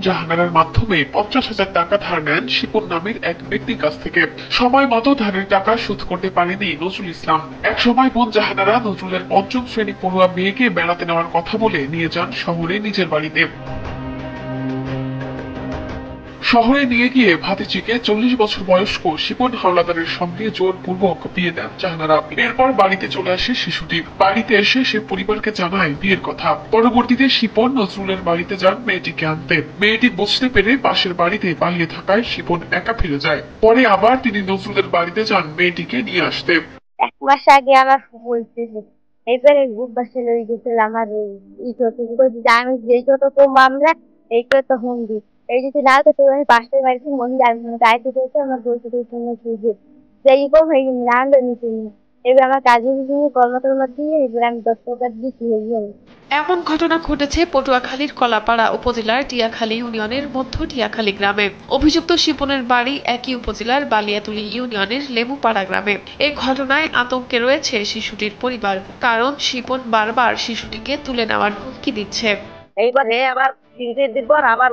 জাহানারার মাধ্যমে 50,000 টাকা ধার নেন শিপন নামের এক ব্যক্তির কাছ থেকে। সময় মতো ধারের টাকা শোধ করতে পারেনি নজরুল ইসলাম। এক সময় বোন জাহানারা নজরুলের পঞ্চম শ্রেণী পড়ুয়া মেয়েকে বেড়াতে নেওয়ার কথা বলে নিয়ে যান শহরে নিজের বাড়িতে। শহরে নিয়ে গিয়ে ভাতিজিকে 40 বছর বয়স্ক শিপন হাওলাদারের সঙ্গে জোরপূর্বক বিয়ে দেন জাহানারা। এরপর বাড়িতে চলে আসে শিশুটি। বাড়িতে এসে সে পরিবারকে জানায় বিয়ের কথা। পরবর্তীতে শিপন নজরুলের বাড়িতে যান মেয়েটিকে আনতে। মেয়েটি বুঝতে পেরে পাশের বাড়িতে পালিয়ে থাকায় শিপন একা ফিরে যায়। পরে আবার তিনি নজরুলের বাড়িতে যান মেয়েটিকে নিয়ে আসতে। মাস আগে আমার বলতেছে এবারে গ্রুপ বাসে লই গেছিল আমার ই করতে বলছি যে আমি যেই কত তো মামলা এই কত হুন্দি এই যদি না তো আমি পাশের বাড়িতে মন্দির আমি গাইতে করতে আমার বলতে জন্য সুযোগ যেই কম এই না নিতে এবার আমার কাজে কর্মকর্ম দিয়ে এবার আমি 10 টাকা দিচ্ছি হয়ে এমন ঘটনা ঘটেছে পটুয়াখালীর কলাপাড়া উপজেলার টিয়াখালী ইউনিয়নের মধ্য টিয়াখালী গ্রামে। অভিযুক্ত শিপনের বাড়ি একই উপজেলার বালিয়াতুলি ইউনিয়নের লেবুপাড়া গ্রামে। এই ঘটনায় আতঙ্কে রয়েছে শিশুটির পরিবার, কারণ শিপন বারবার শিশুটিকে তুলে নেওয়ার হুমকি দিচ্ছে। এইবারে আবার 3 দিন পর আবার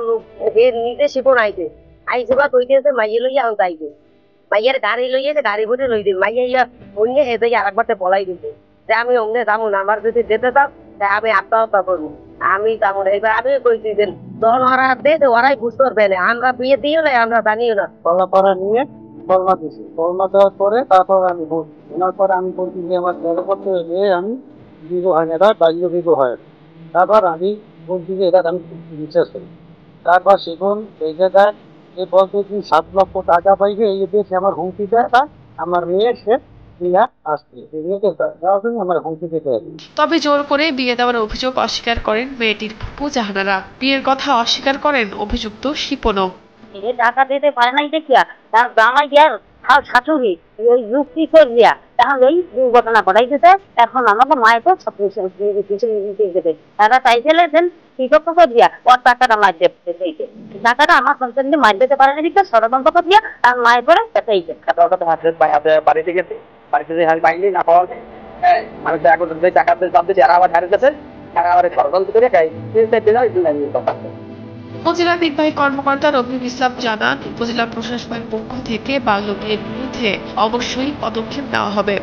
নিজে শিপন আইছে আইছে বা কইতেছে মাইয়ে লইয়া আনতে আইছে মাইয়ার গাড়ি লইয়েছে গাড়ি ভরে লই দিন মাইয়া ইয়া অন্য হেঁটে আরেকবার পলাই দিতে যে আমি অমনে যাবো না আমার যদি যেতে চাও আমি আত্মহত্যা করবো আমি যাবো না। এবার আমি কইছি যে দল ওরা দিয়ে ওরাই বুঝতে পারবে না আমরা বিয়ে দিও না আমরা জানিও না কলাপাড়া নিয়ে কলমা দিছি। কলমা দেওয়ার পরে তারপর আমি বলছি ওনার পরে আমি বলছি যে আমার 13 বছর হয়ে আমি বিবাহ হয় না, এটা বাল্য বিবাহ হয়। তারপর আমি বলছি যে এটা আমি বিশ্বাস করি। তারপর সেখন এই জায়গায় যে বলতে 7 লক্ষ টাকা পাইবে এই দেশে আমার হুমকি দেয় আমার মেয়ে সে নিয়ে আসছে মেয়েকে দেওয়ার জন্য আমার হুমকি দিতে হবে। তবে জোর করে বিয়ে দেওয়ার অভিযোগ অস্বীকার করেন মেয়েটির ফুপু জাহানারা। বিয়ের কথা অস্বীকার করেন অভিযুক্ত শিপনও। টাকা দিতে পারে নাই দেখিয়া তার জামাই গিয়ার শাশুড়ি ওই যুক্তি করিয়া তখন এই দুর্ঘটনা ঘটাইতেছে। এখন আমাকে মায়ের তো সব কিছু টাকা চাইছিলে দেন কৃষক করিয়া ওর টাকাটা মার দিতে টাকাটা আমার সন্তান মার দিতে পারে না ঠিক ষড়যন্ত্র করিয়া তার মায়ের পরে পেতেইছে বাড়িতে গেছে বাড়িতে পাইলে না পাওয়া যায় মানুষ এখন টাকা দাম দিচ্ছে আর আবার হারিয়ে গেছে আর আবার ষড়যন্ত্র করে খাই উপজেলা নির্বাহী কর্মকর্তা রবিউল ইসলাম জানান, উপজেলা প্রশাসনের পক্ষ থেকে বাল্য বিয়ের বিরুদ্ধে অবশ্যই পদক্ষেপ নেওয়া হবে।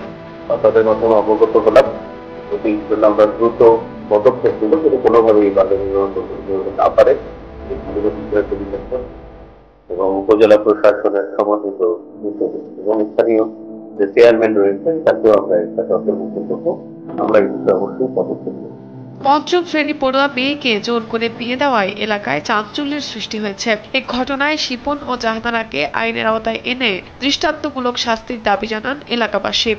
তাদের মাধ্যমে অবগত হলাম আমরা দ্রুত পদক্ষেপ নেব যদি কোনোভাবেই বাল্য বিবাহ না পারে এবং উপজেলা প্রশাসনের সমন্বিত এবং স্থানীয় যে চেয়ারম্যান রয়েছেন তাকেও আমরা এর সাথে অন্তর্ভুক্ত করবো। আমরা এই বিষয়ে অবশ্যই পদক্ষেপ নেব। পঞ্চম শ্রেণী পড়ুয়া মেয়েকে জোর করে বিয়ে দেওয়ায় এলাকায় চাঞ্চল্যের সৃষ্টি হয়েছে। এই ঘটনায় শিপন ও জাহানারাকে আইনের আওতায় এনে দৃষ্টান্তমূলক শাস্তির দাবি জানান এলাকাবাসী।